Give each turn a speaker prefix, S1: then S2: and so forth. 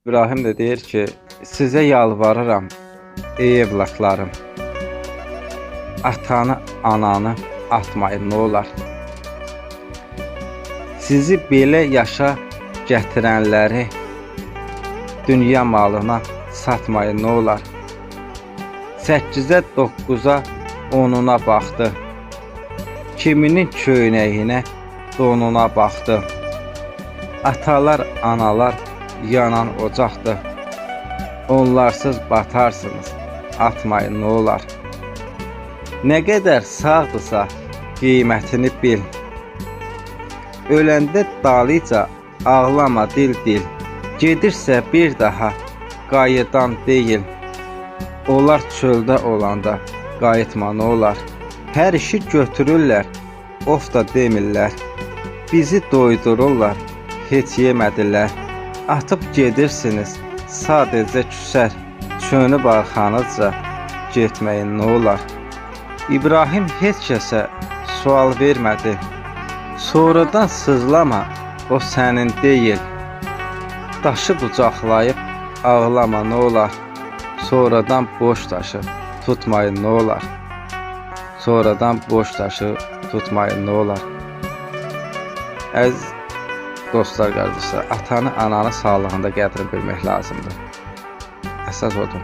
S1: İbrahim de deyir ki, sizə yalvarıram, ey evlatlarım, atanı, ananı atmayın, nə olar. Sizi belə yaşa gətirənləri dünya malına satmayın, nə olar. 8-ə, 9-a, 10-una baxdı. Kiminin köynəyinə, donuna baxdı. Atalar, analar yanan ocaqdır. Onlarsız batarsınız, atmayın, nə olar. Nə qədər sağdırsa qiymətini bil. Öləndə dalıca ağlama dil. Gedirsə bir daha qayıdan deyil. Onlar çöldə olanda qayıtma, nə olar. Hər işi götürürlər, of da demirlər. Bizi doydururlar, heç yemədilər. Atıb gedirsiniz, sadəcə küsər. Çönüb arxanızca getməyin, nə olar. İbrahim heç kəsə sual vermədi. Sonradan sızlama, o sənin deyil. Daşı bucaqlayıb ağlama, nə olar. Sonradan boş daşı tutmayın, nə olar. Sonradan boş daşı tutmayın, nə olar. Əziz dostlar, qardaşlar, atanı, ananı sağlığında qədrini bilmək lazımdır. Əsas odur.